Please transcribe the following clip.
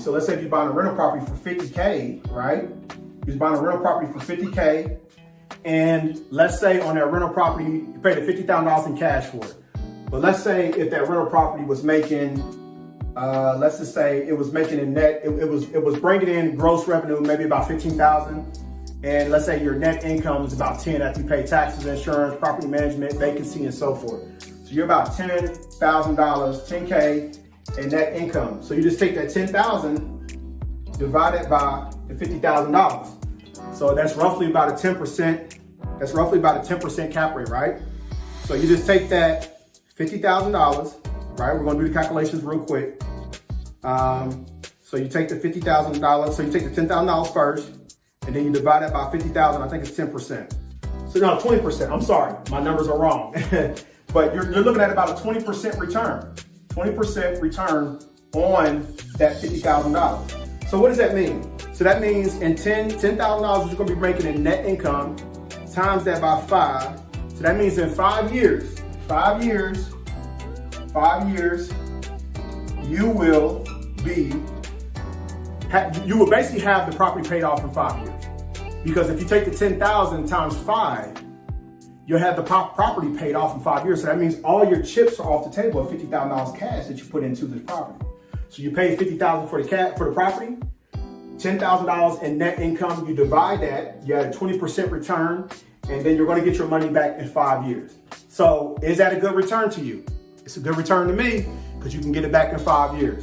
So let's say if you're buying a rental property for 50K, right? You're buying a rental property for 50K. And let's say on that rental property, you paid $50,000 in cash for it. But let's say if that rental property was making, let's just say it was making a net, it was bringing in gross revenue, maybe about 15,000. And let's say your net income is about 10 after you pay taxes, insurance, property management, vacancy, and so forth. So you're about $10,000, 10K in net income. So you just take that 10,000 divided by the $50,000. So that's roughly about a 10%. That's roughly about a 10% cap rate, right? So you just take that $50,000, right? We're gonna do the calculations real quick. So you take the $50,000. So you take the $10,000 first, and then you divide that by 50,000. I think it's 10%. So no, 20%. I'm sorry, my numbers are wrong. But you're looking at about a 20% return. 20% return on that $50,000. So what does that mean? So that means in $10,000 you're gonna be making in net income, times that by 5. So that means in 5 years, you will basically have the property paid off in 5 years. Because if you take the 10,000 times 5, you'll have the property paid off in 5 years. So that means all your chips are off the table of $50,000 cash that you put into this property. So you pay $50,000 for the property, $10,000 in net income. You divide that, you had a 20% return, and then you're going to get your money back in 5 years. So is that a good return to you? It's a good return to me because you can get it back in 5 years.